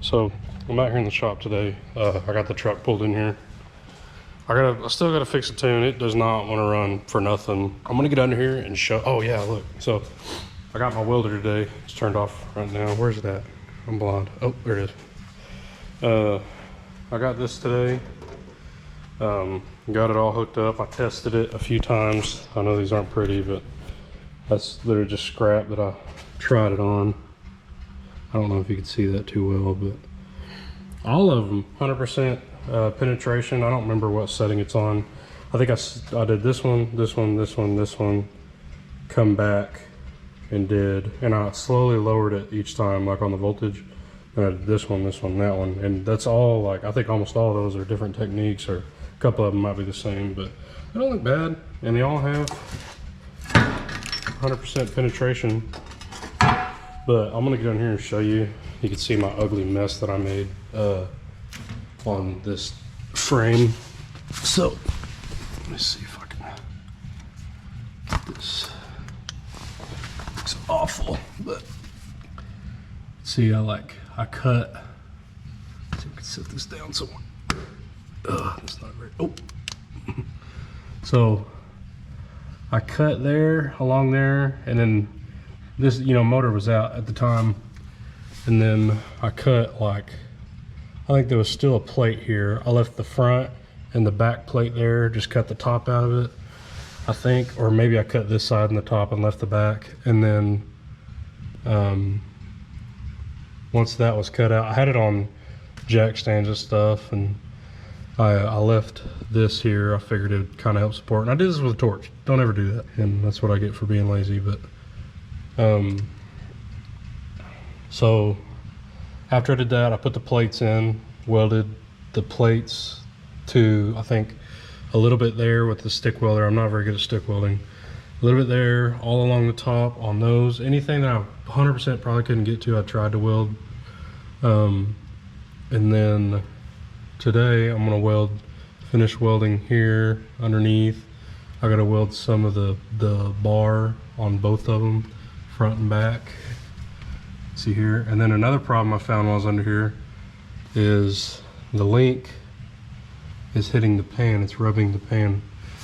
So I'm out here in the shop today. I got the truck pulled in here. I still gotta fix the tune. It does not want to run for nothing. I'm gonna get under here and show. Oh yeah, look. So I got my welder today. It's turned off right now. Where's it at? I'm blind. Oh, there it is. I got this today. Got it all hooked up. I tested it a few times. I know these aren't pretty, but that's literally just scrap that I tried it on. I don't know if you can see that too well, but all of them 100% penetration. I don't remember what setting it's on. I think I did this one, this one, this one, this one, come back and I slowly lowered it each time, like on the voltage. And I did this one, that one, and that's all. Like, I think almost all of those are different techniques, or a couple of them might be the same, but they don't look bad, and they all have 100% penetration. But I'm gonna get down here and show you. You can see my ugly mess that I made on this frame. So let me see if I can get this. Looks awful, but see, I cut. Let's see if I can set this down somewhere. That's not very. Oh, so I cut there, along there, and then this, motor was out at the time, and then I cut, like, I think there was still a plate here. I left the front and the back plate there, just cut the top out of it, I think, or maybe I cut this side and the top and left the back. And then once that was cut out, I had it on jack stands and stuff, and I left this here. I figured it would kind of help support, and I did this with a torch. Don't ever do that, and that's what I get for being lazy. But so after I did that, I put the plates in, welded the plates to, I think, a little bit there with the stick welder. I'm not very good at stick welding. A little bit there, all along the top on those. Anything that I 100% probably couldn't get to, I tried to weld. And then today I'm gonna finish welding here underneath. I gotta weld some of the bar on both of them, front and back. See here. And then another problem I found while I was under here is the link is hitting the pan. It's rubbing the pan.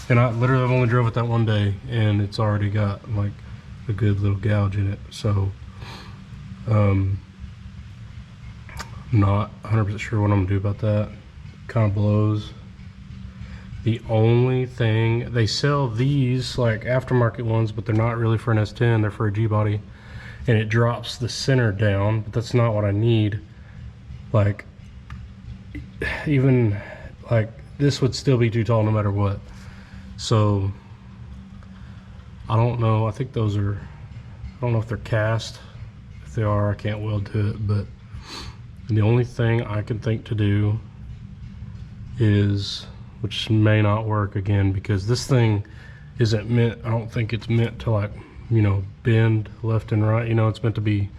And I've only drove it that one day, and it's already got like a good little gouge in it. So not 100% sure what I'm gonna do about that. Kind of blows. The only thing, they sell these like aftermarket ones, but they're not really for an S10, they're for a G-body, and it drops the center down, but that's not what I need. Like, even like this would still be too tall no matter what. So I don't know. I think those are, I don't know if they're cast. If they are, I can't weld to it. But the only thing I can think to do is, which may not work again, because this thing isn't meant, I don't think it's meant to, like, bend left and right. It's meant to be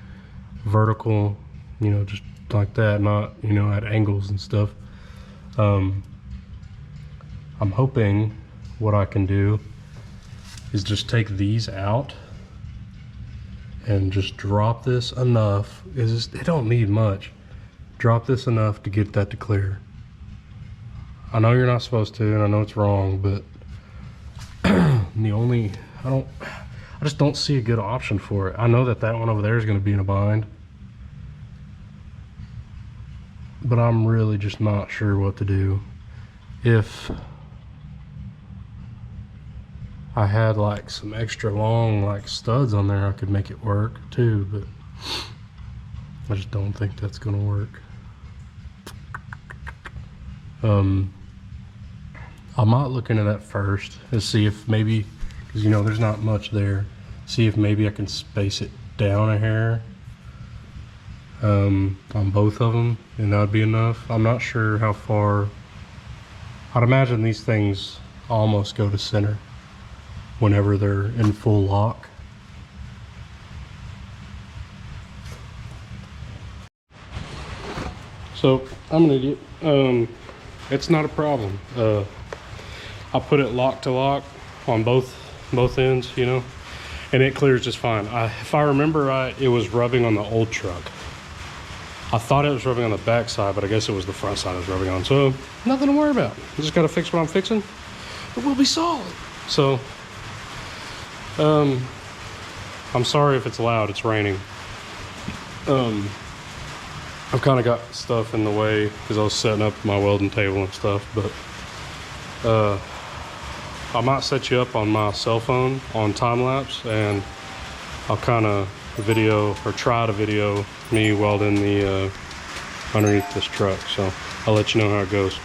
vertical, just like that, not, at angles and stuff. I'm hoping what I can do is just take these out and just drop this enough. It don't need much. Drop this enough to get that to clear. I know you're not supposed to, and I know it's wrong, but I just don't see a good option for it. I know that one over there is going to be in a bind, but I'm really just not sure what to do. If I had like some extra long like studs on there, I could make it work too, but I just don't think that's gonna work. I might look into that first and see if maybe, because there's not much there, see if maybe I can space it down a hair on both of them, and that'd be enough. I'm not sure how far. I'd imagine these things almost go to center whenever they're in full lock. So I'm an idiot. It's not a problem. I put it lock to lock on both ends, and it clears just fine. If I remember right, it was rubbing on the old truck. I thought it was rubbing on the back side, but I guess it was the front side it was rubbing on. So nothing to worry about. I just gotta fix what I'm fixing. It will be solid. So, I'm sorry if it's loud, it's raining. I've kind of got stuff in the way because I was setting up my welding table and stuff, but I might set you up on my cell phone on time lapse, and I'll kind of video or try to video me welding the underneath this truck. So I'll let you know how it goes.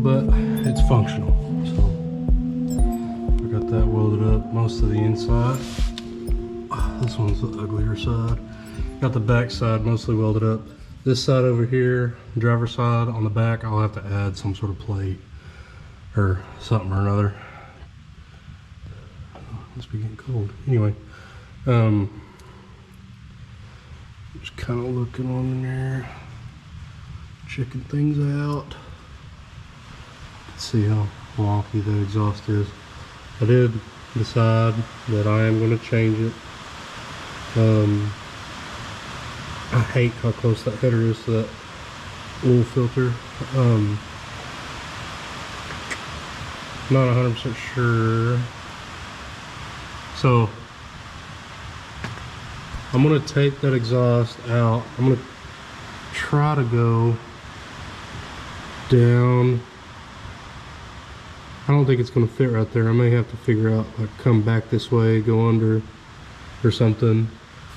But it's functional. So I got that welded up, most of the inside. This one's the uglier side. Got the back side mostly welded up. This side over here, driver's side, on the back, I'll have to add some sort of plate or something or another. Must be getting cold. Anyway, just kind of looking on in there, checking things out. See how wonky the exhaust is. I did decide that I am going to change it. I hate how close that header is to that oil filter. Not 100% sure. So I'm going to take that exhaust out. I'm going to try to go down. I don't think it's going to fit right there. I may have to figure out, like, come back this way, go under or something.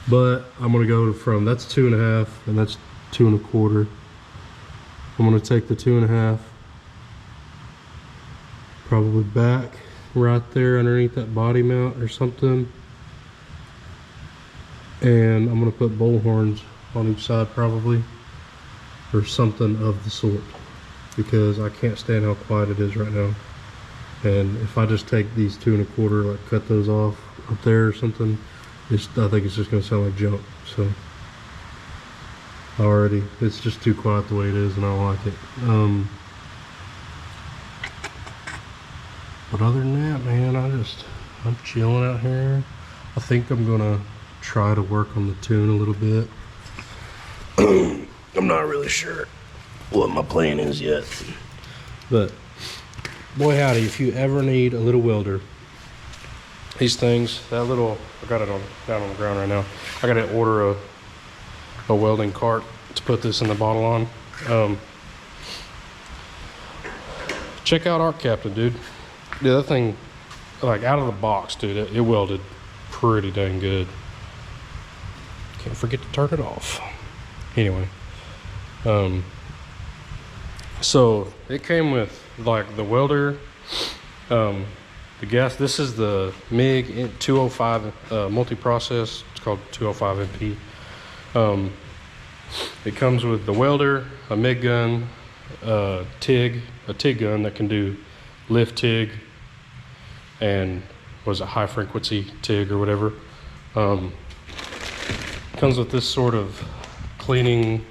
But I'm going to go from, that's 2.5 and that's 2 1/4. I'm going to take the 2.5, probably back right there underneath that body mount or something. And I'm going to put bowl horns on each side probably, or something of the sort, because I can't stand how quiet it is right now. And if I just take these 2 1/4, like cut those off up there or something, I think it's just gonna sound like junk. So already, it's just too quiet the way it is, and I don't like it. But other than that, man, I'm chilling out here. I think I'm gonna try to work on the tune a little bit. I'm not really sure what my plan is yet, but boy howdy, if you ever need a little welder, these things, that little, I got it down on the ground right now. I got to order a welding cart to put this in the bottle on. Check out Arc Captain, dude. Yeah, that thing, like, out of the box, dude, it welded pretty dang good. Can't forget to turn it off. Anyway, so it came with, like, the welder, the gas. This is the MIG 205 multi-process. It's called 205 MP. It comes with the welder, a MIG gun, a TIG gun that can do lift TIG, and was it high frequency TIG or whatever. Comes with this sort of cleaning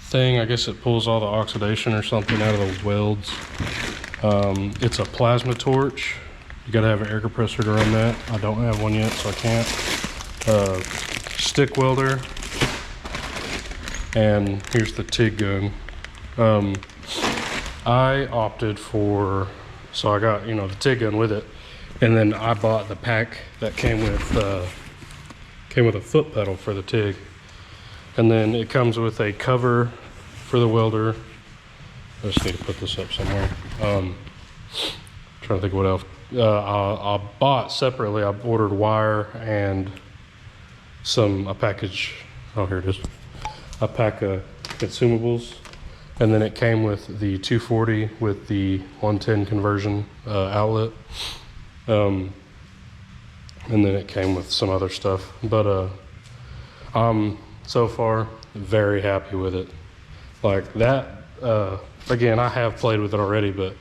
thing. I guess it pulls all the oxidation or something out of the welds. It's a plasma torch. You gotta have an air compressor to run that. I don't have one yet, so I can't. Stick welder, and here's the TIG gun. I opted for, so I got, you know, the TIG gun with it, and then I bought the pack that came with a foot pedal for the TIG, and then it comes with a cover for the welder. I just need to put this up somewhere. Trying to think what else. I bought separately, I ordered wire and a package, oh here it is, a pack of consumables, And then it came with the 240 with the 110 conversion outlet. And then it came with some other stuff. But I'm so far very happy with it. Like that, again, I have played with it already, but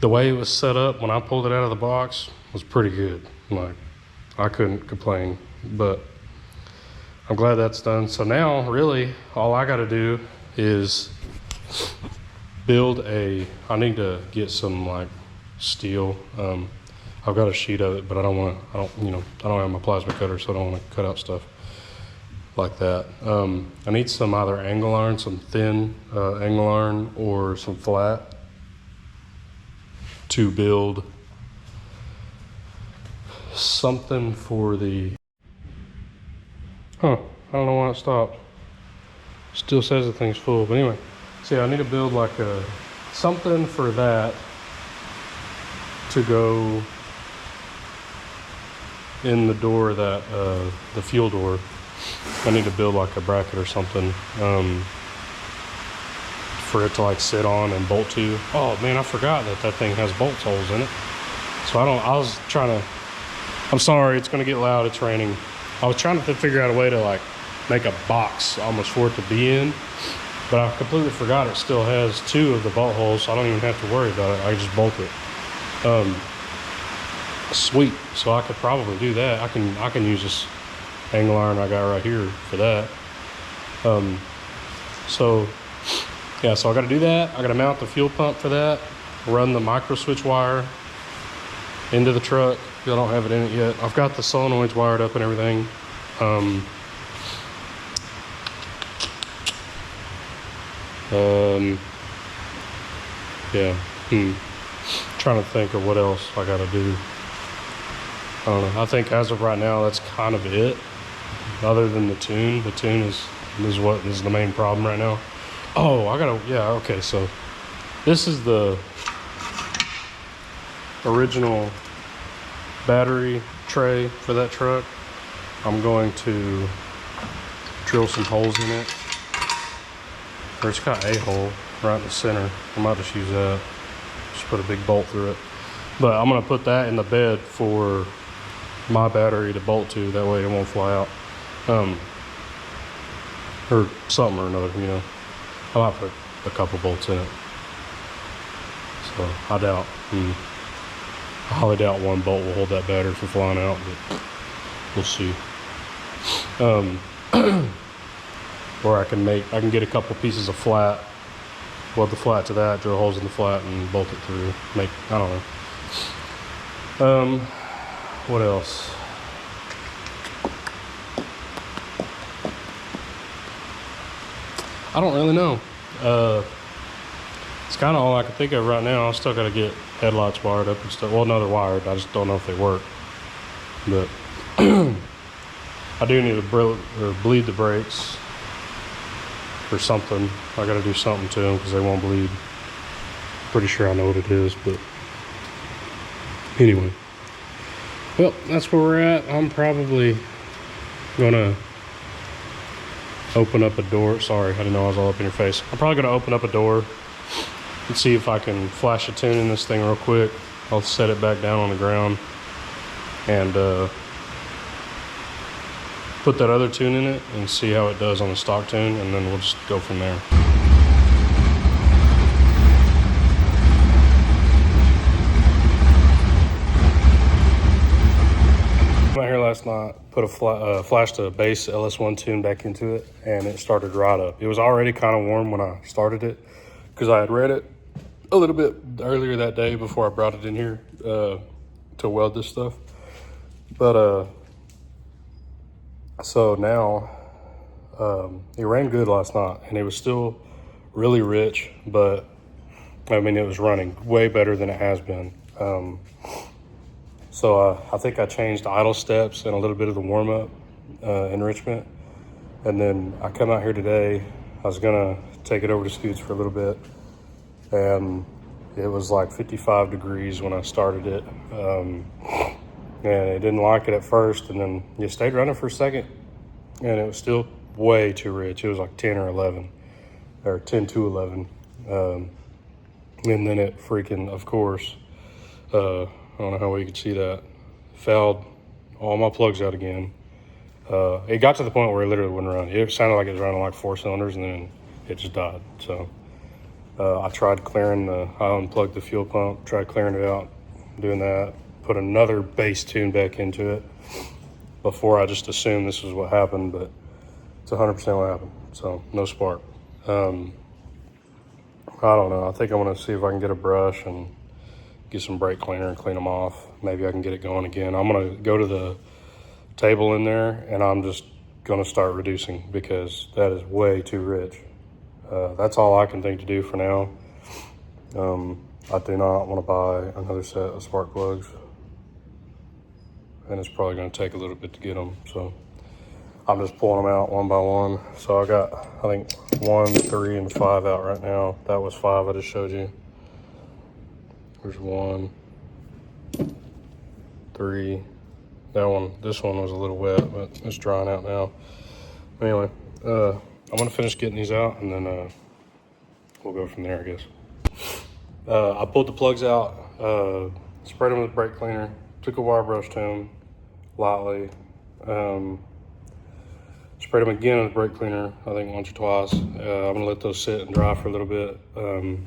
the way it was set up when I pulled it out of the box was pretty good. Like, I couldn't complain, but I'm glad that's done. So now, really, all I gotta do is build I need to get some like steel. I've got a sheet of it, but I don't have my plasma cutter, so I don't want to cut out stuff like that. I need some either angle iron, some thin angle iron, or some flat to build something for the, I don't know why it stopped. Still says the thing's full, but anyway. So yeah, I need to build like something for that to go in the door, that the fuel door. I need to build like a bracket or something for it to like sit on and bolt to. Oh man, I forgot that thing has bolt holes in it. So I'm sorry, it's gonna get loud, it's raining. I was trying to figure out a way to like make a box almost for it to be in, but I completely forgot it still has 2 of the bolt holes, so I don't even have to worry about it. I just bolt it. Sweet. So I could probably do that. I can use this angle iron I got right here for that. So yeah, so I got to do that. I got to mount the fuel pump for that, run the micro switch wire into the truck. I don't have it in it yet. I've got the solenoids wired up and everything. Yeah. Trying to think of what else I got to do. I don't know. I think as of right now, that's kind of it. Other than the tune. The tune is what is the main problem right now. Oh, okay, so this is the original battery tray for that truck. I'm going to drill some holes in it. It's got a hole right in the center. I might just use that. Just put a big bolt through it. But I'm gonna put that in the bed for my battery to bolt to. That way it won't fly out. Or something or another, you know. I might put a couple bolts in it. So I highly doubt one bolt will hold that battery from flying out, but we'll see. Or I can get a couple pieces of flat, weld the flat to that, drill holes in the flat and bolt it through. I don't know. What else? I don't really know. It's kind of all I can think of right now. I still got to get headlights wired up and stuff. Well, no, they're wired. I just don't know if they work. But I do need to bleed the brakes or something. I got to do something to them because they won't bleed. Pretty sure I know what it is, but anyway. Well, that's where we're at. I'm probably gonna open up a door. Sorry, I didn't know I was all up in your face. I'm probably gonna open up a door and see if I can flash a tune in this thing real quick. I'll set it back down on the ground and put that other tune in it and see how it does on the stock tune, and then we'll just go from there. I went here last night, put flashed a base LS1 tune back into it, and it started right up. It was already kind of warm when I started it because I had read it a little bit earlier that day before I brought it in here to weld this stuff. But so now it ran good last night, and it was still really rich, but I mean, it was running way better than it has been. So I think I changed idle steps and a little bit of the warm-up enrichment. And then I come out here today, I was gonna take it over to Scoots for a little bit, and it was like 55 degrees when I started it. And it didn't like it at first, and then it stayed running for a second, and it was still way too rich. It was like 10 or 11, or 10 to 11. And then it freaking, of course, I don't know how well you could see that, fouled all my plugs out again. It got to the point where it literally wouldn't run. It sounded like it was running like 4 cylinders, and then it just died. So I tried clearing I unplugged the fuel pump, tried clearing it out, doing that, put another base tune back into it before I just assumed this was what happened, but it's 100% what happened. So no spark. I don't know. I think I'm gonna see if I can get a brush and get some brake cleaner and clean them off. Maybe I can get it going again. I'm gonna go to the table in there and I'm just gonna start reducing because that is way too rich. That's all I can think to do for now. I do not want to buy another set of spark plugs, and it's probably going to take a little bit to get them. So I'm just pulling them out one by one. So I got, I think, 1, 3, and 5 out right now. That was 5 I just showed you. There's 1, 3. That one, this one was a little wet, but it's drying out now. Anyway, I'm gonna finish getting these out, and then we'll go from there, I guess. I pulled the plugs out, sprayed them with brake cleaner, took a wire brush to them lightly, sprayed them again with brake cleaner, I think once or twice. I'm gonna let those sit and dry for a little bit. I want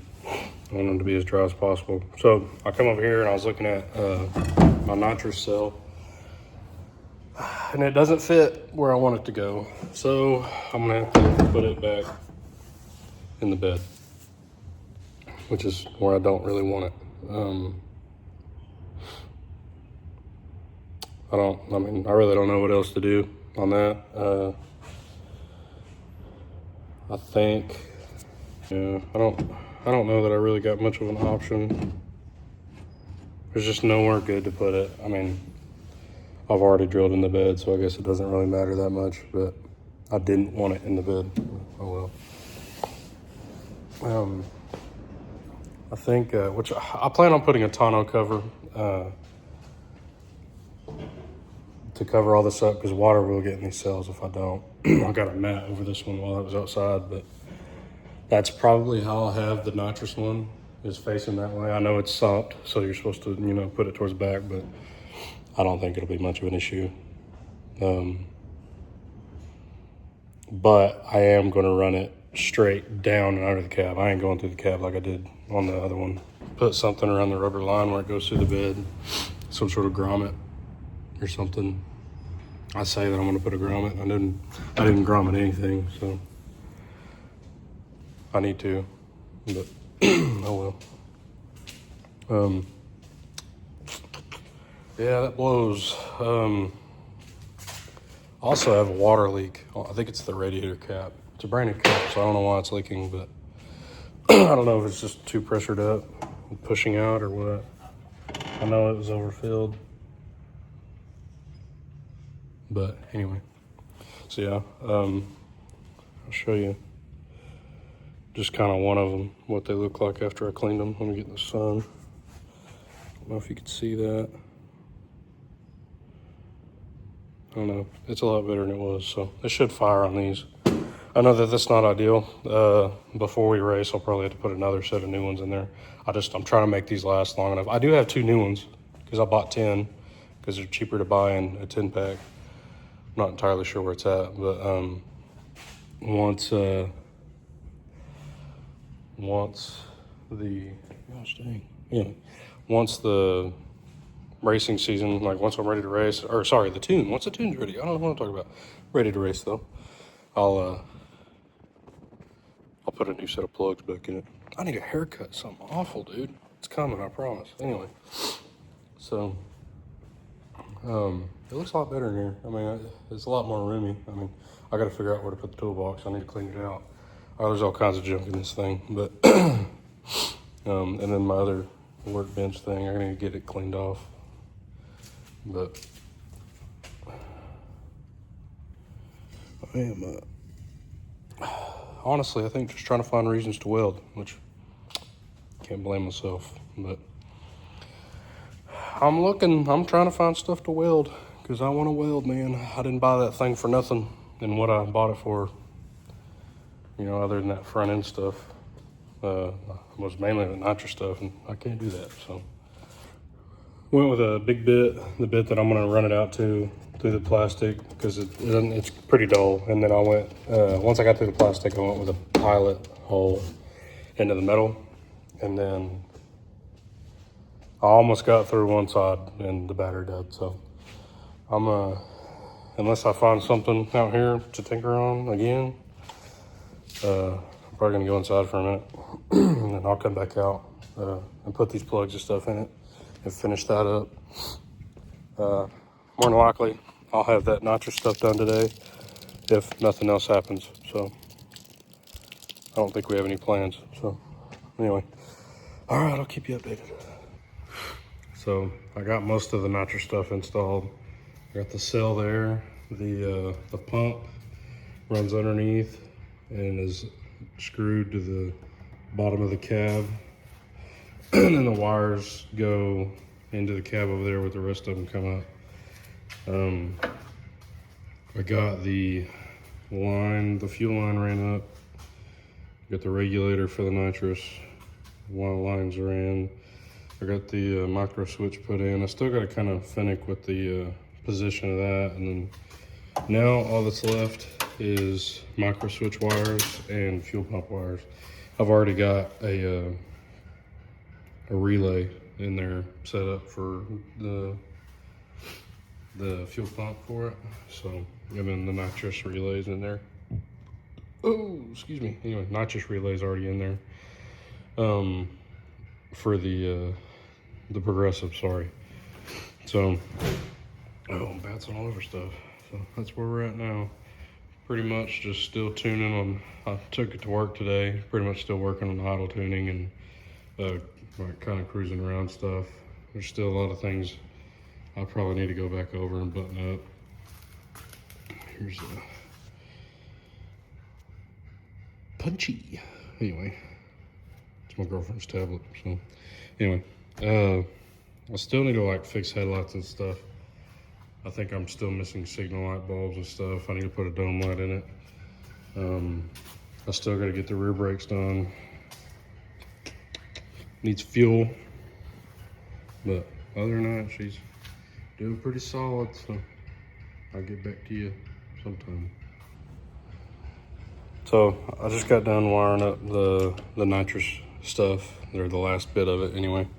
them to be as dry as possible. So I come over here and I was looking at my nitrous cell, and it doesn't fit where I want it to go. So I'm gonna have to put it back in the bed, which is where I don't really want it. I really don't know what else to do on that. I think, yeah, I don't know that I really got much of an option. There's just nowhere good to put it. I mean, I've already drilled in the bed, so I guess it doesn't really matter that much, but I didn't want it in the bed. Oh well. I think, which I plan on putting a tonneau cover to cover all this up, because water will get in these cells if I don't. I got a mat over this one while I was outside, but that's probably how I'll have the nitrous one, is facing that way. I know it's soft, so you're supposed to, put it towards the back, but I don't think it'll be much of an issue. But I am going to run it straight down and under the cab. I ain't going through the cab like I did on the other one. Put something around the rubber line where it goes through the bed, some sort of grommet or something. I say that I'm going to put a grommet. I didn't grommet anything, so I need to, but oh well. Yeah, that blows. Also have a water leak. I think it's the radiator cap. It's a brand new cap, so I don't know why it's leaking, but I don't know if it's just too pressured up and pushing out or what. I know it was overfilled. But anyway, so yeah, I'll show you just kind of one of them, what they look like after I cleaned them. Let me get in the sun. I don't know if you can see that. I don't know, it's a lot better than it was, so it should fire on these. I know that that's not ideal. Before we race, I'll probably have to put another set of new ones in there. I'm trying to make these last long enough. I do have 2 new ones because I bought 10 because they're cheaper to buy in a 10 pack. I'm not entirely sure where it's at, but once the racing season, like once I'm ready to race, or sorry, once the tune's ready, I don't know what I'm talking about. Ready to race though, I'll put a new set of plugs back in it. I need a haircut, something awful, dude. It's coming, I promise. Anyway, so it looks a lot better in here. I mean, it's a lot more roomy. I mean, I got to figure out where to put the toolbox. I need to clean it out. There's all kinds of junk in this thing, but and then my other workbench thing, I need to get it cleaned off. But I am honestly, I think just trying to find reasons to weld, which can't blame myself. But I'm trying to find stuff to weld because I want to weld, man. I didn't buy that thing for nothing, and what I bought it for, other than that front end stuff. was mainly the nitrous stuff, and I can't do that. So went with a big bit, the bit that I'm gonna run it out to through the plastic because it's pretty dull. And then I went, once I got through the plastic, I went with a pilot hole into the metal, and then I almost got through one side and the battery died. So I'm unless I find something out here to tinker on again, I'm probably gonna go inside for a minute and then I'll come back out and put these plugs and stuff in it and finish that up. More than likely, I'll have that nitrous stuff done today if nothing else happens. So I don't think we have any plans. So anyway, all right, I'll keep you updated. So I got most of the nitrous stuff installed. I got the cell there. The pump runs underneath and is screwed to the bottom of the cab. And then the wires go into the cab over there with the rest of them come up. I got the line, the fuel line ran up. Got the regulator for the nitrous. One of the lines ran. I got the micro switch put in. I still got to kind of finick with the position of that. And then now all that's left is micro switch wires and fuel pump wires. I've already got a relay in there set up for the fuel pump for it. So, and then the nitrous relays in there. Oh, excuse me. Anyway, nitrous relays already in there. For the progressive, sorry. So, I'm bouncing all over stuff. So that's where we're at now. Pretty much just still tuning on, I took it to work today, pretty much still working on idle tuning and like kind of cruising around stuff. There's still a lot of things I probably need to go back over and button up. Here's a punchy. Anyway, it's my girlfriend's tablet. So anyway, I still need to like fix headlights and stuff. I think I'm still missing signal light bulbs and stuff. I need to put a dome light in it. I still got to get the rear brakes done. Needs fuel, but other than that, she's doing pretty solid. So I'll get back to you sometime. So I just got done wiring up the nitrous stuff, or the last bit of it anyway.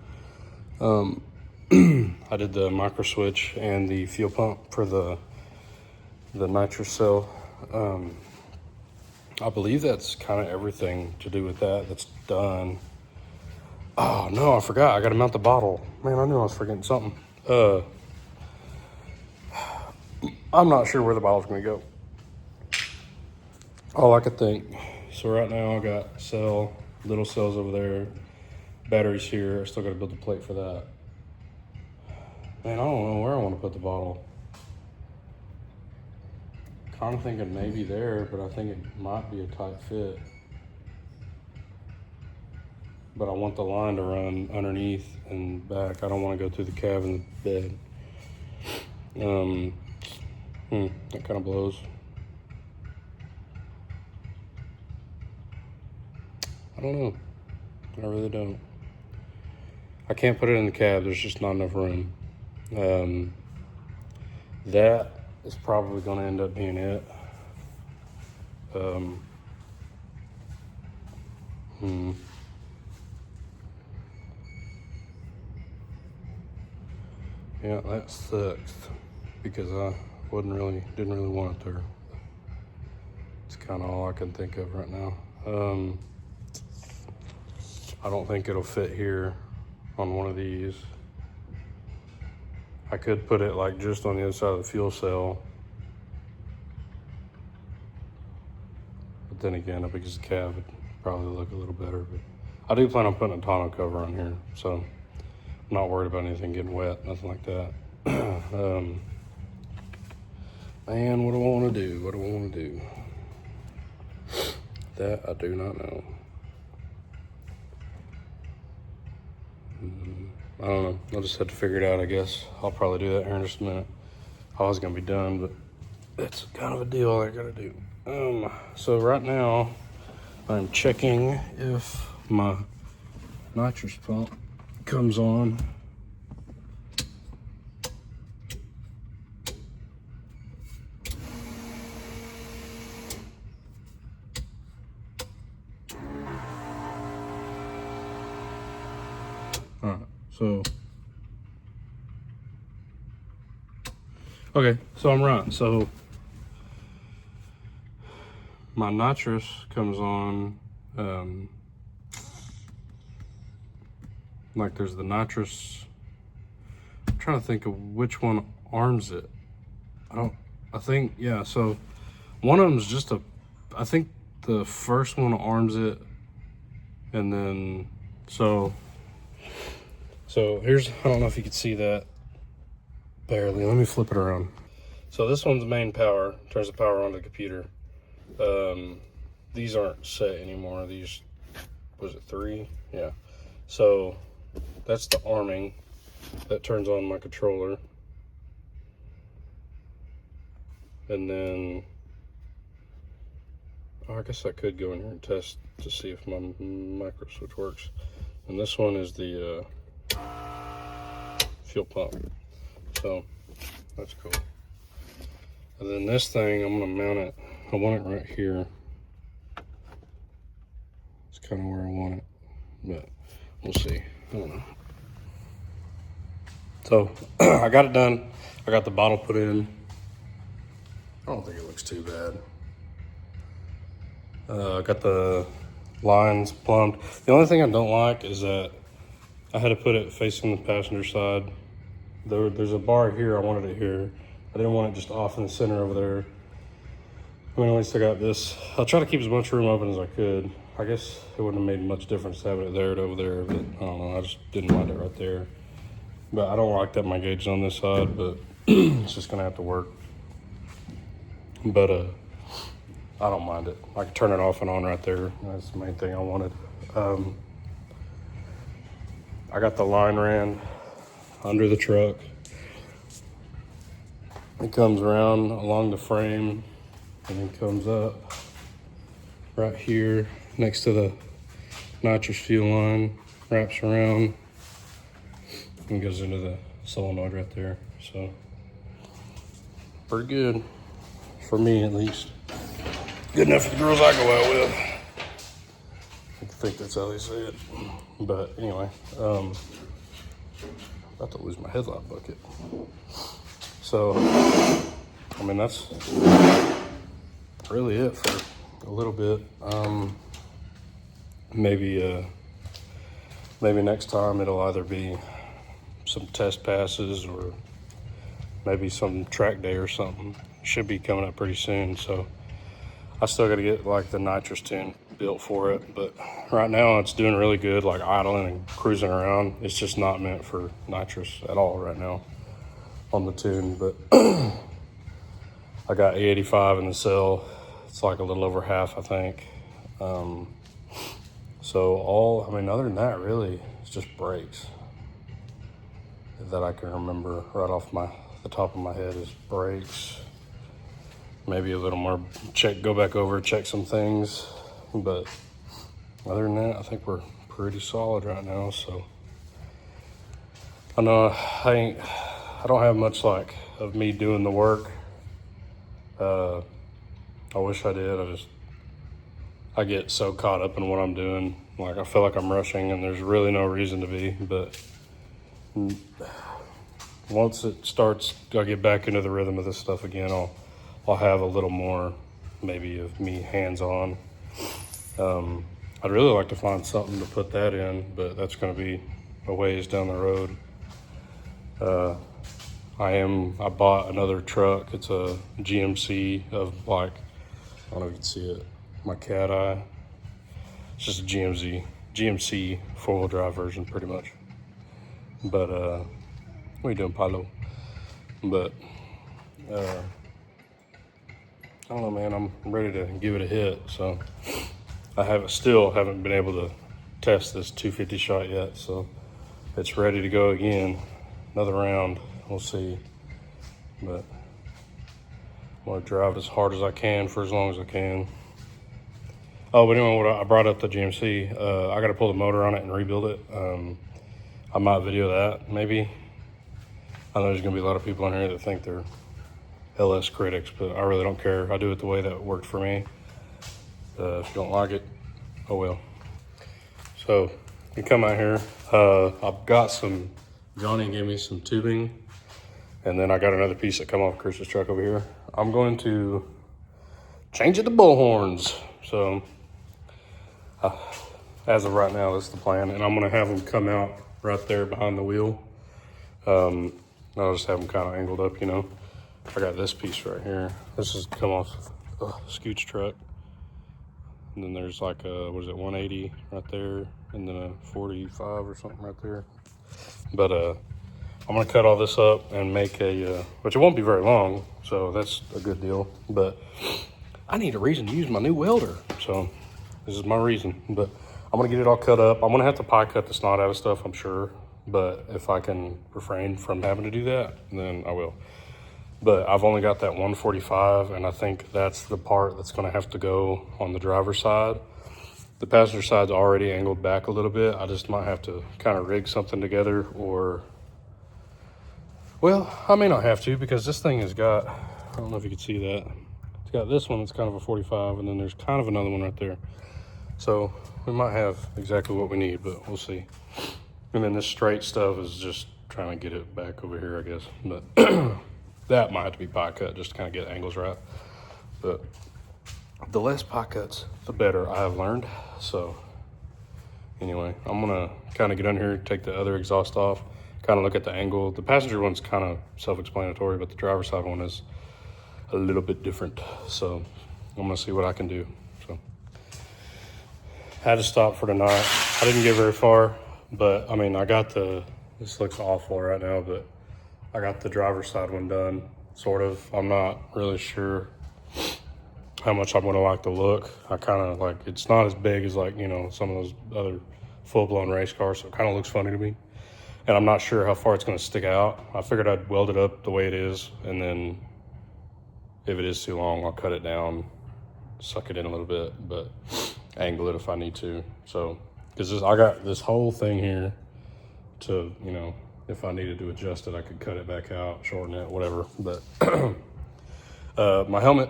I did the micro switch and the fuel pump for the nitrous cell. I believe that's kind of everything to do with that that's done. Oh no, I forgot. I got to mount the bottle. Man, I knew I was forgetting something. I'm not sure where the bottle's gonna go. All I could think. So right now I got little cells over there, batteries here. I still got to build the plate for that. Man, I don't know where I want to put the bottle. Kind of thinking maybe there, but I think it might be a tight fit. But I want the line to run underneath and back. I don't want to go through the cab and the bed. That kind of blows. I don't know. I really don't. I can't put it in the cab. There's just not enough room. That is probably going to end up being it. Yeah, that sucks because I didn't really want it there. It's kind of all I can think of right now. I don't think it'll fit here on one of these. I could put it like just on the other side of the fuel cell. But then again, up against the cab, it'd probably look a little better. But I do plan on putting a tonneau cover on here, so I'm not worried about anything getting wet, nothing like that. Man, what do I want to do? What do I want to do? That I do not know. I don't know. I'll just have to figure it out, I guess. I'll probably do that here in just a minute. I was going to be done, but it's kind of a deal I got to do. So right now, I'm checking if my nitrous pump comes on. All right, so okay, so I'm right. So my nitrous comes on, like there's the nitrous. I'm trying to think of which one arms it. I think, yeah, so one of them is just I think the first one arms it, and then, so here's, I don't know if you can see that, barely, let me flip it around. So this one's main power, turns the power on the computer. These aren't set anymore, these, was it 3? Yeah. So that's the arming that turns on my controller. And then, oh, I guess I could go in here and test to see if my micro switch works. And this one is the fuel pump. So that's cool. And then this thing, I'm gonna mount it. I want it right here. It's kind of where I want it, but we'll see. I don't know. So I got it done. I got the bottle put in. I don't think it looks too bad. I got the lines plumbed. The only thing I don't like is that I had to put it facing the passenger side. There's a bar here, I wanted it here. I didn't want it just off in the center over there. I mean, at least I got this. I'll try to keep as much room open as I could. I guess it wouldn't have made much difference having it there to over there, but I don't know, I just didn't mind it right there. But I don't like that my gauge is on this side, but it's just gonna have to work. But I don't mind it. I can turn it off and on right there. That's the main thing I wanted. I got the line ran under the truck. It comes around along the frame and then comes up right here next to the nitrous fuel line, wraps around and goes into the solenoid right there. So pretty good. For me, at least. Good enough for the girls I go out with. I think that's how they say it. But anyway, about to lose my headlight bucket. So, I mean, that's really it for a little bit. Maybe next time it'll either be some test passes or maybe some track day or something. Should be coming up pretty soon, so I still got to get like the nitrous tune built for it, but right now it's doing really good, like idling and cruising around. It's just not meant for nitrous at all right now on the tune, but I got E85 in the cell. It's like a little over half, I think. So I mean, other than that, really, it's just brakes that I can remember right off the top of my head is brakes. Maybe a little more go back over, check some things. But other than that, I think we're pretty solid right now. So I know I don't have much like of me doing the work. I wish I did. I get so caught up in what I'm doing. Like I feel like I'm rushing and there's really no reason to be, but once it starts, I get back into the rhythm of this stuff again, I'll have a little more maybe of me hands-on. I'd really like to find something to put that in, but that's going to be a ways down the road. I bought another truck. It's a GMC of like, I don't know if you can see it, my cat eye. It's just a GMC four-wheel drive version pretty much. But what are you doing, Pilo? But I don't know, man, I'm ready to give it a hit. So I still haven't been able to test this 250 shot yet. So it's ready to go again. Another round, we'll see. But I'm gonna drive it as hard as I can for as long as I can. Oh, but anyway, I brought up the GMC. I got to pull the motor on it and rebuild it. I might video that, maybe. I know there's going to be a lot of people in here that think they're LS critics, but I really don't care. I do it the way that worked for me. If you don't like it, oh well. So, you come out here. I've got some, Johnny gave me some tubing, and then I got another piece that come off Chris's truck over here. I'm going to change it to bullhorns. So, as of right now, that's the plan. And I'm gonna have them come out right there behind the wheel. I'll just have them kind of angled up, you know. I got this piece right here. This is come off Scoot's truck. And then there's like a, what is it, 180 right there, and then a 45 or something right there. But I'm gonna cut all this up and make a, which it won't be very long, so that's a good deal. But I need a reason to use my new welder, so this is my reason. But I'm gonna get it all cut up. I'm gonna have to pie cut the snot out of stuff, I'm sure. But if I can refrain from having to do that, then I will. But I've only got that 145, and I think that's the part that's gonna have to go on the driver's side. The passenger side's already angled back a little bit. I just might have to kind of rig something together, or, well, I may not have to, because this thing has got, I don't know if you can see that. It's got this one that's kind of a 45, and then there's kind of another one right there. So we might have exactly what we need, but we'll see. And then this straight stuff is just trying to get it back over here, I guess. But that might have to be pie cut just to kind of get angles right. But the less pie cuts, the better, I have learned. So anyway, I'm gonna kind of get under here, take the other exhaust off, kind of look at the angle. The passenger one's kind of self-explanatory, but the driver's side one is a little bit different. So I'm gonna see what I can do. So had to stop for tonight. I didn't get very far, but I mean, I got this looks awful right now, but I got the driver's side one done, sort of. I'm not really sure how much I'm gonna like the look. I kind of like, it's not as big as like, you know, some of those other full-blown race cars, so it kind of looks funny to me. And I'm not sure how far it's gonna stick out. I figured I'd weld it up the way it is, and then if it is too long, I'll cut it down, suck it in a little bit, but angle it if I need to. So, because I got this whole thing here to, you know, if I needed to adjust it, I could cut it back out, shorten it, whatever. But my helmet,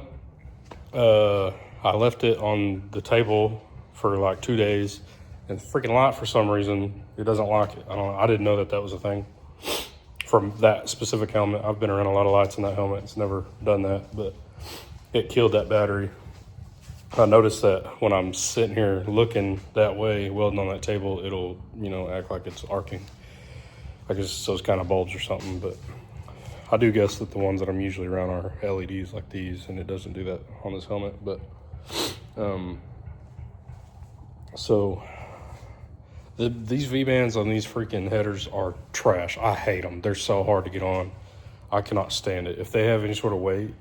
I left it on the table for like 2 days, and freaking light, for some reason, it doesn't like it. I didn't know that was a thing from that specific helmet. I've been around a lot of lights in that helmet. It's never done that, but it killed that battery. I noticed that when I'm sitting here looking that way, welding on that table, it'll, you know, act like it's arcing. I guess it's those kind of bulbs or something, but I do guess that the ones that I'm usually around are LEDs like these, and it doesn't do that on this helmet. But so these V-bands on these freaking headers are trash. I hate them. They're so hard to get on. I cannot stand it. If they have any sort of weight,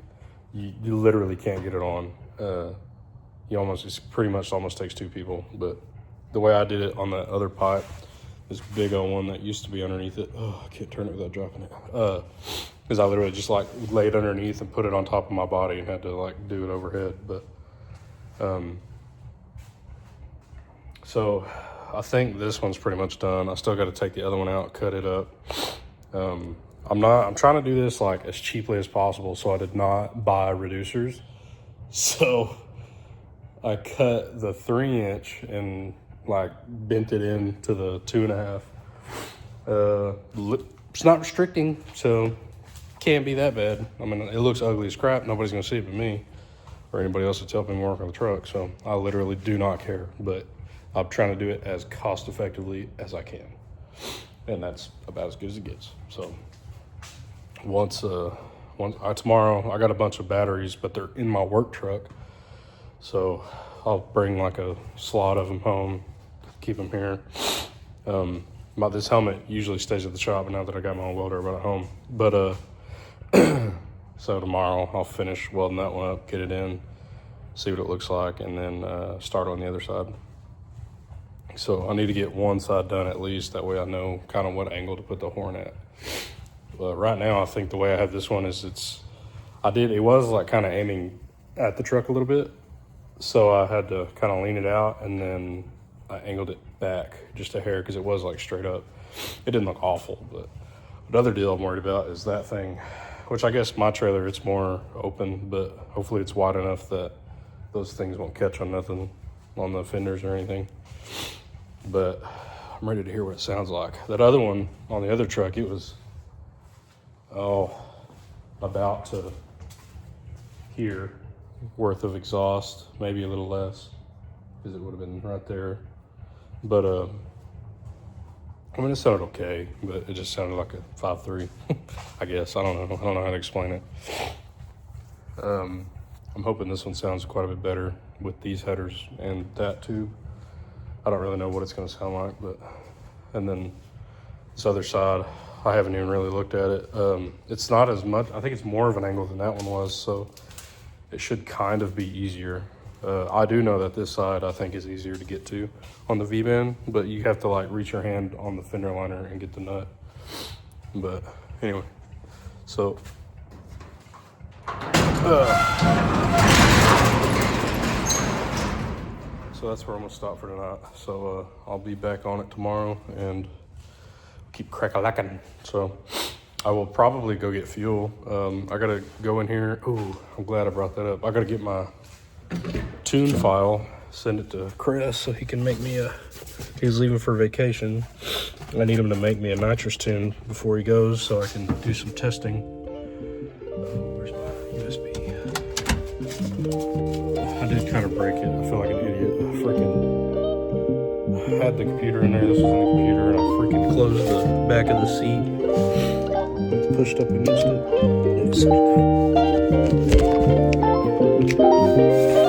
you literally can't get it on. It's pretty much almost takes two people. But the way I did it on that other pipe, this big old one that used to be underneath it. Oh, I can't turn it without dropping it. Because I literally just like laid underneath and put it on top of my body and had to like do it overhead. But so I think this one's pretty much done. I still got to take the other one out, cut it up. I'm trying to do this like as cheaply as possible, so I did not buy reducers. So I cut the 3-inch and like bent it into the 2.5. It's not restricting, so can't be that bad. I mean, it looks ugly as crap. Nobody's gonna see it but me or anybody else that's helping me work on the truck. So I literally do not care, but I'm trying to do it as cost effectively as I can. And that's about as good as it gets. So tomorrow I got a bunch of batteries, but they're in my work truck. So I'll bring like a slot of them home, keep them here. But this helmet usually stays at the shop, but now that I got my own welder, I brought it home. But so tomorrow I'll finish welding that one up, get it in, see what it looks like, and then start on the other side. So I need to get one side done at least, that way I know kind of what angle to put the horn at. But right now I think the way I have this one is it was like kind of aiming at the truck a little bit, So I had to kind of lean it out, and then I angled it back just a hair because it was like straight up. It didn't look awful, but the other deal I'm worried about is that thing, which I guess my trailer, it's more open, but hopefully it's wide enough that those things won't catch on nothing, on the fenders or anything. But I'm ready to hear what it sounds like. That other one on the other truck, it was, about to here worth of exhaust, maybe a little less, because it would have been right there. But I mean, it sounded okay, but it just sounded like a 5.3. I guess I don't know how to explain it. I'm hoping this one sounds quite a bit better with these headers and that tube. I don't really know what it's going to sound like, but and then this other side, I haven't even really looked at it. It's not as much. I think it's more of an angle than that one was, so it should kind of be easier. I do know that this side I think is easier to get to on the V-bend, but you have to like reach your hand on the fender liner and get the nut. But anyway, so that's where I'm gonna stop for tonight. So I'll be back on it tomorrow and keep crack-a-lacking. So I will probably go get fuel. I gotta go in here. Ooh, I'm glad I brought that up. I gotta get my tune file, send it to Chris so he can make me he's leaving for vacation. I need him to make me a nitrous tune before he goes so I can do some testing. Where's my USB? I did kind of break it. I feel like an idiot. I had the computer in there. This was in the computer, and I freaking closed the back of the seat. Pushed up against it.